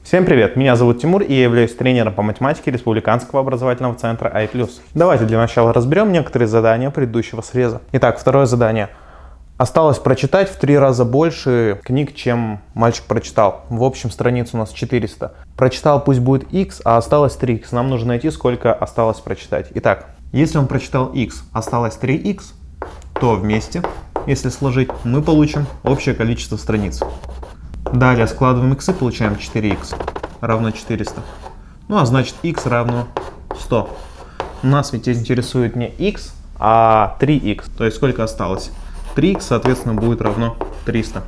Всем привет, меня зовут Тимур, и я являюсь тренером по математике Республиканского образовательного центра I+. Давайте для начала разберем некоторые задания предыдущего среза. Итак, второе задание. Осталось прочитать в 3 раза больше книг, чем мальчик прочитал. В общем, страниц у нас 400. Прочитал, пусть будет x, а осталось 3x. Нам нужно найти, сколько осталось прочитать. Итак, если он прочитал x, осталось 3x, то вместе, если сложить, мы получим общее количество страниц. Далее складываем x и получаем 4x равно 400. Ну а значит x равно 100. Нас ведь интересует не x, а 3x. То есть сколько осталось? 3x, соответственно, будет равно 300.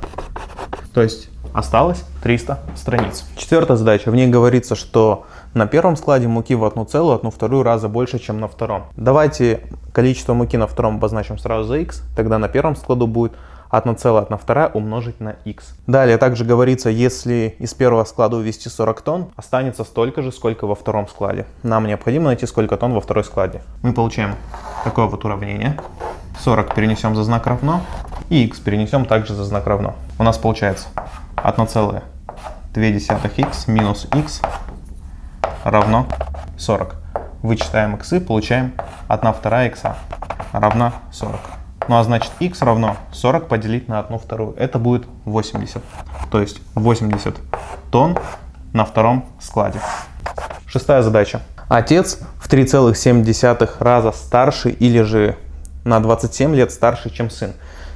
То есть осталось 300 страниц. Четвертая задача. В ней говорится, что на первом складе муки в 1,1/2 раза больше, чем на втором. Давайте количество муки на втором обозначим сразу за x. Тогда на первом складу будет 1,1/2 умножить на x. Далее также говорится, если из первого склада увезти 40 тонн, останется столько же, сколько во втором складе. Нам необходимо найти, сколько тонн во второй складе. Мы получаем такое вот уравнение. 40 перенесем за знак равно и x перенесем также за знак равно. У нас получается 1,2х минус x равно 40. Вычитаем x и получаем 1/2 х равна 40. Ну а значит x равно 40 поделить на 1/2. Это будет 80. То есть 80 тонн на втором складе. Шестая задача. Отец в 3,7 раза старше или же на 27 лет старше, чем сын.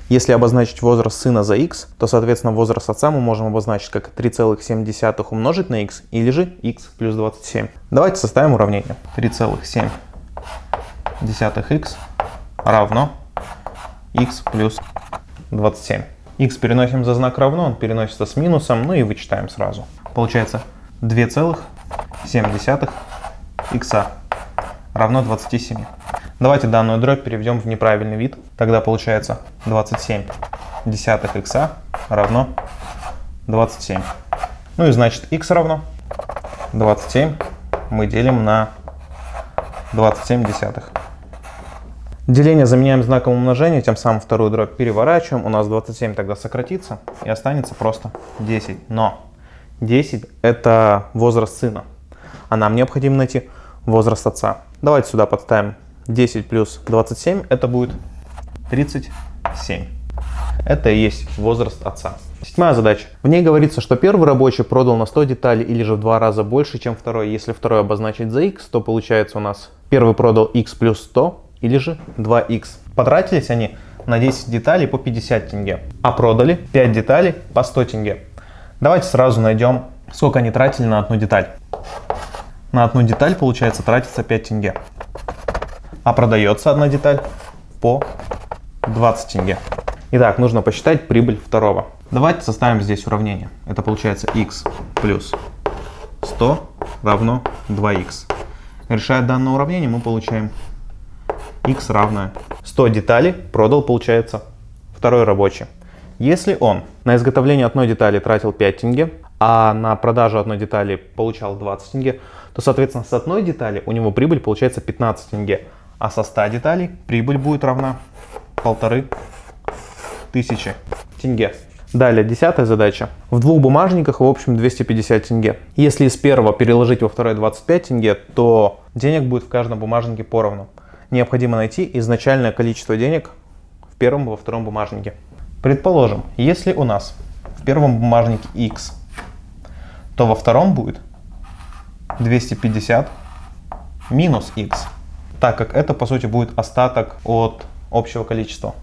Если обозначить возраст сына за x, то, соответственно, возраст отца мы можем обозначить как 3,7 умножить на x или же x плюс 27. Давайте составим уравнение. 3,7х равно x плюс 27. X переносим за знак равно, он переносится с минусом, ну и вычитаем сразу. Получается 2,7 х равно 27. Давайте данную дробь переведем в неправильный вид. Тогда получается 27 десятых х равно 27. Ну и значит x равно 27 мы делим на 27 десятых. Деление заменяем знаком умножения, тем самым вторую дробь переворачиваем. У нас 27 тогда сократится и останется просто 10. Но 10 это возраст сына, а нам необходимо найти возраст отца. Давайте сюда подставим 10 плюс 27, это будет 37. Это и есть возраст отца. Седьмая задача. В ней говорится, что первый рабочий продал на 100 деталей или же в 2 раза больше, чем второй. Если второй обозначить за x, то получается у нас первый продал x плюс 100 или же 2x. Потратились они на 10 деталей по 50 тенге, а продали 5 деталей по 100 тенге. Давайте сразу найдем, сколько они тратили на одну деталь. На одну деталь, получается, тратится 5 тенге. А продается одна деталь по 20 тенге. Итак, нужно посчитать прибыль второго. Давайте составим здесь уравнение. Это получается x плюс 100 равно 2x. Решая данное уравнение, мы получаем x равное 100 деталей продал, получается, второй рабочий. Если он на изготовление одной детали тратил 5 тенге, а на продажу одной детали получал 20 тенге, то, соответственно, с одной детали у него прибыль получается 15 тенге, а со 100 деталей прибыль будет равна 1500 тенге. Далее, 10-я задача. В двух бумажниках в общем 250 тенге. Если из первого переложить во второй 25 тенге, то денег будет в каждом бумажнике поровну. Необходимо найти изначальное количество денег в первом и во втором бумажнике. Предположим, если у нас в первом бумажнике x, то во втором будет 250 минус x, так как это по сути будет остаток от общего количества.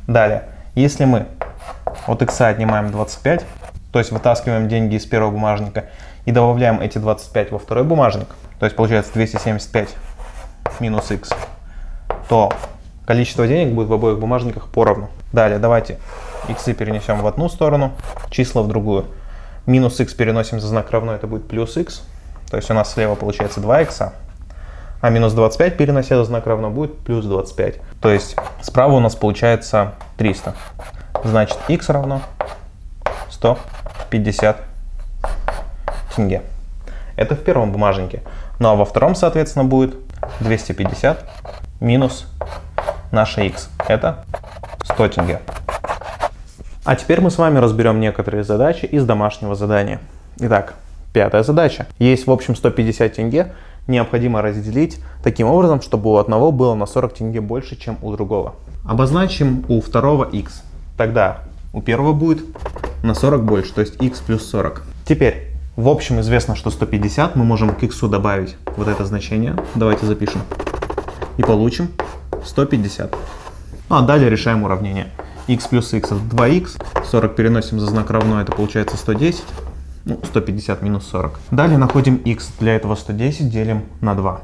Далее, если мы от x отнимаем 25, то есть вытаскиваем деньги из первого бумажника и добавляем эти 25 во второй бумажник, то есть получается 275 минус x, то количество денег будет в обоих бумажниках поровну. Далее, давайте x перенесем в одну сторону, числа в другую. Минус x переносим за знак равно, это будет плюс x. То есть у нас слева получается 2х, а минус 25 перенося за знак равно будет плюс 25. То есть справа у нас получается 300. Значит x равно 150 тенге. Это в первом бумажнике. Ну а во втором, соответственно, будет 250 минус наше x. Это 100 тенге. А теперь мы с вами разберем некоторые задачи из домашнего задания. Итак, Пятая задача. Есть в общем 150 тенге, необходимо разделить таким образом, чтобы у одного было на 40 тенге больше, чем у другого. Обозначим у второго x. Тогда у первого будет на 40 больше, то есть x плюс 40. Теперь, в общем известно, что 150, мы можем к x добавить вот это значение. Давайте запишем. И получим 150. Ну а далее решаем уравнение. X плюс x это 2x, 40 переносим за знак равно, это получается 110. Ну, 150 минус 40. Далее находим x. Для этого 110 делим на 2.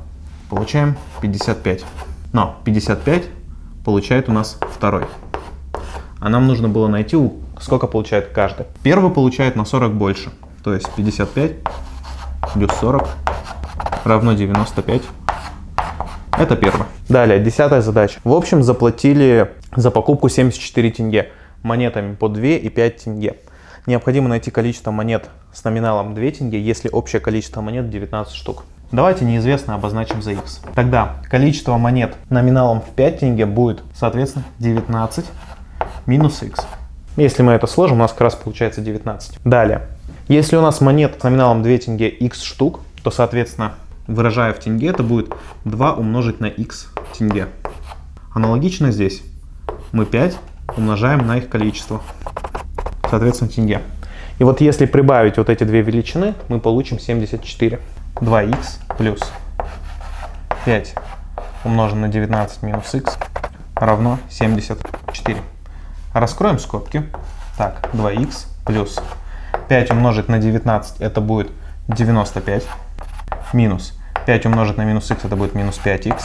Получаем 55. Но 55 получает у нас второй. А нам нужно было найти, сколько получает каждый. Первый получает на 40 больше. То есть 55 плюс 40 равно 95. Это первое. Далее, 10-я задача. В общем, заплатили за покупку 74 тенге монетами по 2 и 5 тенге. Необходимо найти количество монет с номиналом 2 тенге, если общее количество монет 19 штук. Давайте неизвестное обозначим за x. Тогда количество монет номиналом в 5 тенге будет, соответственно, 19 минус x. Если мы это сложим, у нас как раз получается 19. Далее, если у нас монет с номиналом 2 тенге x штук, то, соответственно, выражая в тенге, это будет 2 умножить на x тенге. Аналогично здесь мы 5 умножаем на их количество, соответственно, тенге. И вот если прибавить вот эти две величины, мы получим 74. 2х плюс 5 умножим на 19 минус х равно 74. Раскроем скобки. Так, 2х плюс 5 умножить на 19 это будет 95. Минус 5 умножить на минус х это будет минус 5х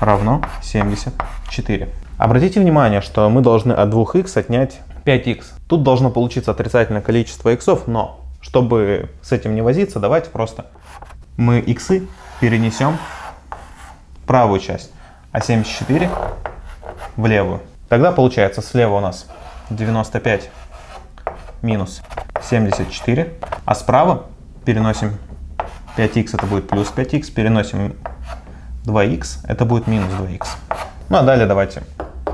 равно 74. Обратите внимание, что мы должны от 2х отнять 5х. Тут должно получиться отрицательное количество иксов, но чтобы с этим не возиться, давайте просто мы иксы перенесем в правую часть, а 74 в левую. Тогда получается слева у нас 95 минус 74, а справа переносим 5х, это будет плюс 5х, переносим 2х, это будет минус 2х. Ну а далее давайте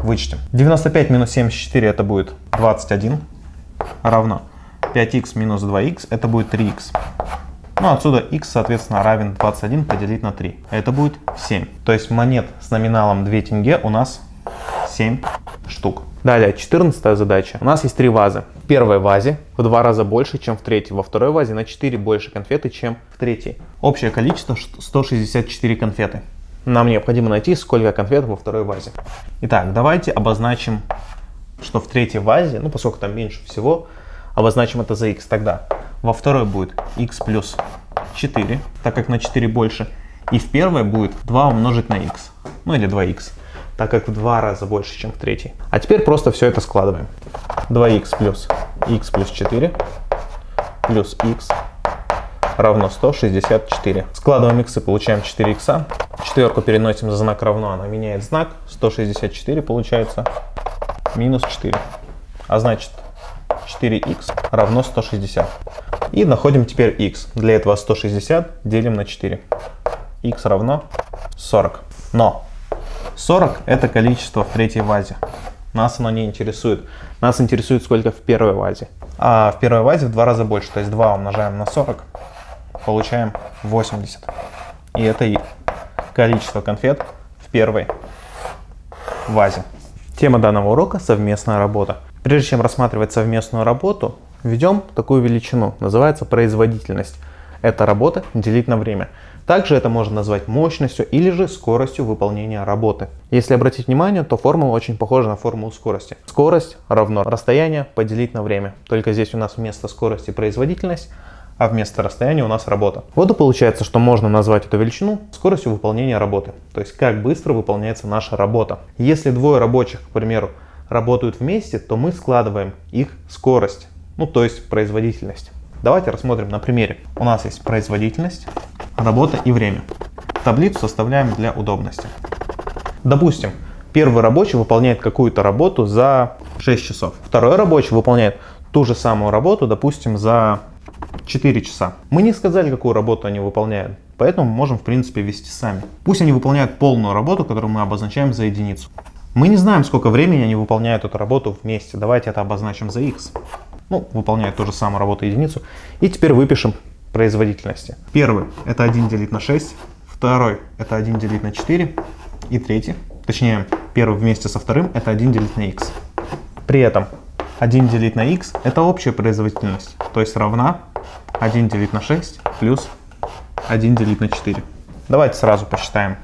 вычтем. 95 минус 74 это будет 21, равно 5х минус 2х это будет 3х. Ну отсюда х, соответственно, равен 21 поделить на 3. Это будет 7. То есть монет с номиналом 2 тенге у нас 7 штук. Далее, 14-я задача. У нас есть 3 вазы. В первой вазе в 2 раза больше, чем в третьей. Во второй вазе на 4 больше конфеты, чем в третьей. Общее количество 164 конфеты. Нам необходимо найти, сколько конфет во второй вазе. Итак, давайте обозначим, что в третьей вазе, ну поскольку там меньше всего, обозначим это за х. Тогда во второй будет х плюс 4, так как на 4 больше. И в первой будет 2 умножить на х, ну или 2х, так как в 2 раза больше, чем в третьей. А теперь просто все это складываем. 2х плюс х плюс 4 плюс х равно 164. Складываем х и получаем 4х. Четверку переносим за знак равно, она меняет знак. 164 получается минус 4. А значит 4х равно 160. И находим теперь х. Для этого 160 делим на 4. Х равно 40. Но 40 это количество в третьей вазе. Нас оно не интересует. Нас интересует, сколько в первой вазе. А в первой вазе в 2 раза больше. То есть 2 умножаем на 40. Получаем 80. И это и количество конфет в первой вазе. Тема данного урока – совместная работа. Прежде чем рассматривать совместную работу, введем такую величину. Называется производительность. Это работа делить на время. Также это можно назвать мощностью или же скоростью выполнения работы. Если обратить внимание, то формула очень похожа на формулу скорости. Скорость равно расстояние поделить на время. Только здесь у нас вместо скорости производительность, а вместо расстояния у нас работа. Вот и получается, что можно назвать эту величину скоростью выполнения работы. То есть как быстро выполняется наша работа. Если двое рабочих, к примеру, работают вместе, то мы складываем их скорость, ну то есть производительность. Давайте рассмотрим на примере. У нас есть производительность, работа и время. Таблицу составляем для удобности. Допустим, первый рабочий выполняет какую-то работу за 6 часов. Второй рабочий выполняет ту же самую работу, допустим, за 4 часа. Мы не сказали, какую работу они выполняют, поэтому можем в принципе ввести сами. Пусть они выполняют полную работу, которую мы обозначаем за единицу. Мы не знаем, сколько времени они выполняют эту работу вместе. Давайте это обозначим за х. Ну, выполняют ту же самую работу единицу. И теперь выпишем производительности. Первый – это 1 делить на 6, второй – это 1 делить на 4, и третий, точнее, первый вместе со вторым – это 1 делить на x. При этом 1 делить на x – это общая производительность, то есть равна 1 делить на 6 плюс 1 делить на 4. Давайте сразу посчитаем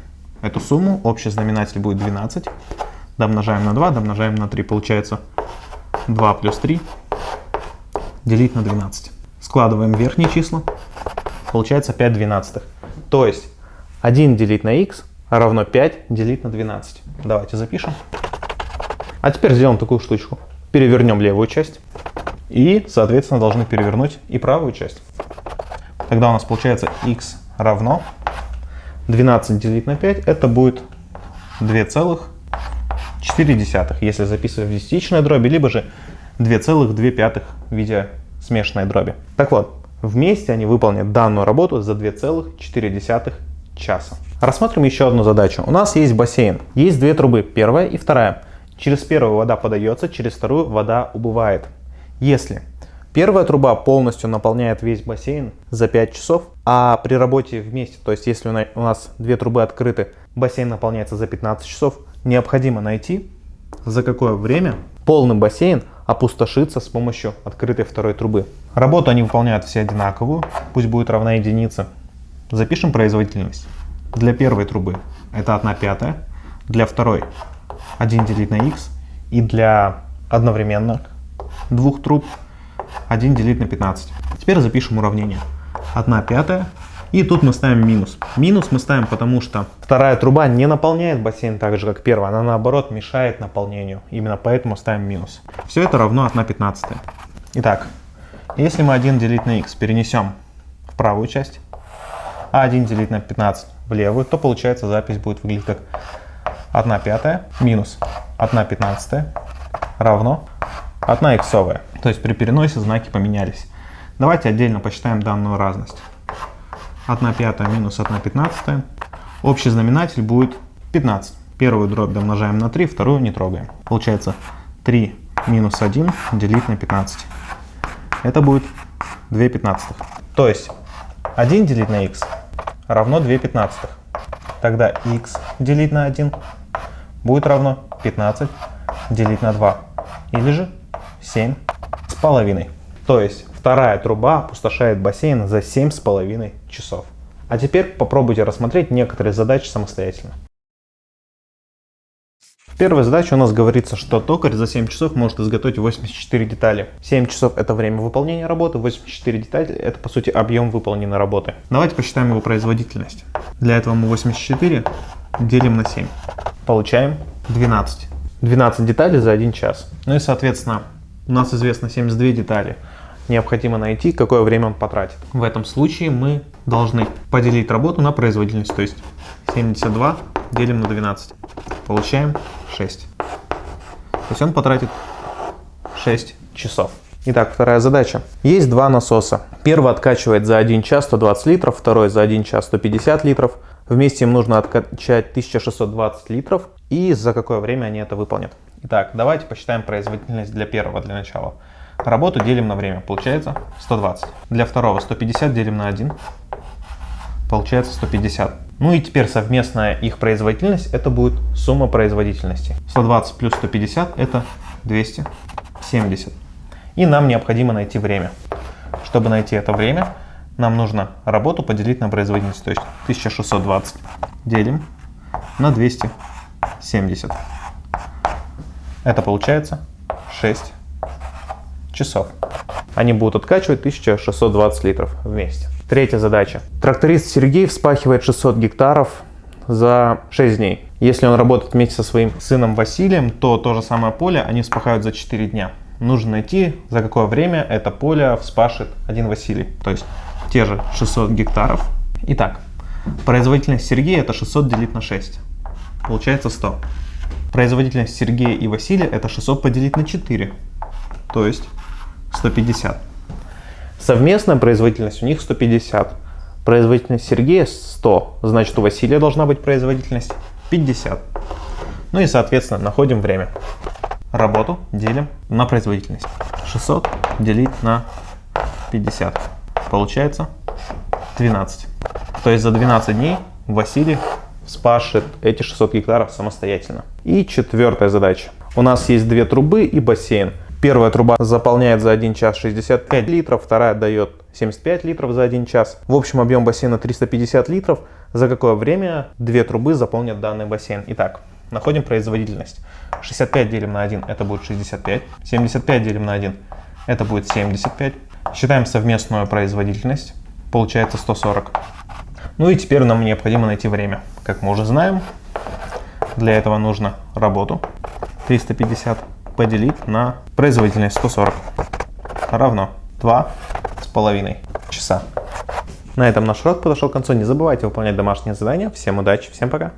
эту сумму. Общий знаменатель будет 12. Домножаем на 2, домножаем на 3. Получается 2 плюс 3 делить на 12. Складываем верхние числа. Получается 5 двенадцатых. То есть 1 делить на x равно 5 делить на 12. Давайте запишем. А теперь сделаем такую штучку. Перевернем левую часть. И, соответственно, должны перевернуть и правую часть. Тогда у нас получается x равно 12 делить на 5. Это будет 2,4, если записывать в десятичной дроби, либо же 2,2 в виде смешанной дроби. Так вот, вместе они выполнят данную работу за 2,4 часа. Рассмотрим еще одну задачу. У нас есть бассейн. Есть две трубы, первая и вторая. Через первую вода подается, через вторую вода убывает. Если первая труба полностью наполняет весь бассейн за 5 часов, а при работе вместе, то есть если у нас две трубы открыты, бассейн наполняется за 15 часов, необходимо найти, за какое время полный бассейн опустошится с помощью открытой второй трубы. Работу они выполняют все одинаковую, пусть будет равна единице. Запишем производительность. Для первой трубы это 1/5, для второй 1 делить на x, и для одновременно двух труб 1 делить на 15. Теперь запишем уравнение. 1/5, и тут мы ставим минус. Минус мы ставим, потому что вторая труба не наполняет бассейн так же, как первая. Она, наоборот, мешает наполнению. Именно поэтому ставим минус. Все это равно 1/15. Итак, если мы 1 делить на x перенесем в правую часть, а 1 делить на 15 в левую, то получается запись будет выглядеть как 1/5 минус 1/15 равно 1 иксовая. То есть при переносе знаки поменялись. Давайте отдельно посчитаем данную разность. 1/5 минус 1/15. Общий знаменатель будет 15. Первую дробь домножаем на 3, вторую не трогаем. Получается 3 минус 1 делить на 15. Это будет 2/15. То есть 1 делить на x равно 2/15. Тогда x делить на 1 будет равно 15 делить на 2. Или же 7,5. То есть вторая труба опустошает бассейн за 7,5 часов. А теперь попробуйте рассмотреть некоторые задачи самостоятельно. В первой задаче у нас говорится, что токарь за 7 часов может изготовить 84 детали. 7 часов это время выполнения работы, 84 детали это по сути объем выполненной работы. Давайте посчитаем его производительность. Для этого мы 84 делим на 7. Получаем 12. 12 деталей за 1 час. Ну и соответственно у нас известно 72 детали. Необходимо найти, какое время он потратит. В этом случае мы должны поделить работу на производительность. То есть 72 делим на 12. Получаем 6. То есть он потратит 6 часов. Итак, вторая задача. Есть два насоса. Первый откачивает за 1 час 120 литров, второй за 1 час 150 литров. Вместе им нужно откачать 1620 литров. И за какое время они это выполнят. Итак, давайте посчитаем производительность для первого для начала. Работу делим на время, получается 120. Для второго 150 делим на 1, получается 150. Ну и теперь совместная их производительность, это будет сумма производительности. 120 плюс 150 это 270. И нам необходимо найти время. Чтобы найти это время, нам нужно работу поделить на производительность. То есть 1620 делим на 270. Это получается 6 часов. Они будут откачивать 1620 литров вместе. Третья задача. Тракторист Сергей вспахивает 600 гектаров за 6 дней. Если он работает вместе со своим сыном Василием, то то же самое поле они вспахают за 4 дня. Нужно найти, за какое время это поле вспашет один Василий. То есть те же 600 гектаров. Итак, производительность Сергея это 600 делить на 6. Получается 100. Производительность Сергея и Василия это 600 поделить на 4. То есть 150. Совместная производительность у них 150. Производительность Сергея 100. Значит, у Василия должна быть производительность 50. Ну и, соответственно, находим время. Работу делим на производительность. 600 делить на 50. Получается 12. То есть за 12 дней Василий вспашет эти 600 гектаров самостоятельно. И четвертая задача. У нас есть две трубы и бассейн. Первая труба заполняет за 1 час 65 литров, вторая дает 75 литров за 1 час. В общем объем бассейна 350 литров. За какое время две трубы заполнят данный бассейн? Итак, находим производительность. 65 делим на 1, это будет 65. 75 делим на 1, это будет 75. Считаем совместную производительность. Получается 140. Ну и теперь нам необходимо найти время. Как мы уже знаем, для этого нужно работу 350 поделить на производительность 140 равно 2,5 часа. На этом наш урок подошел к концу. Не забывайте выполнять домашние задания. Всем удачи, всем пока!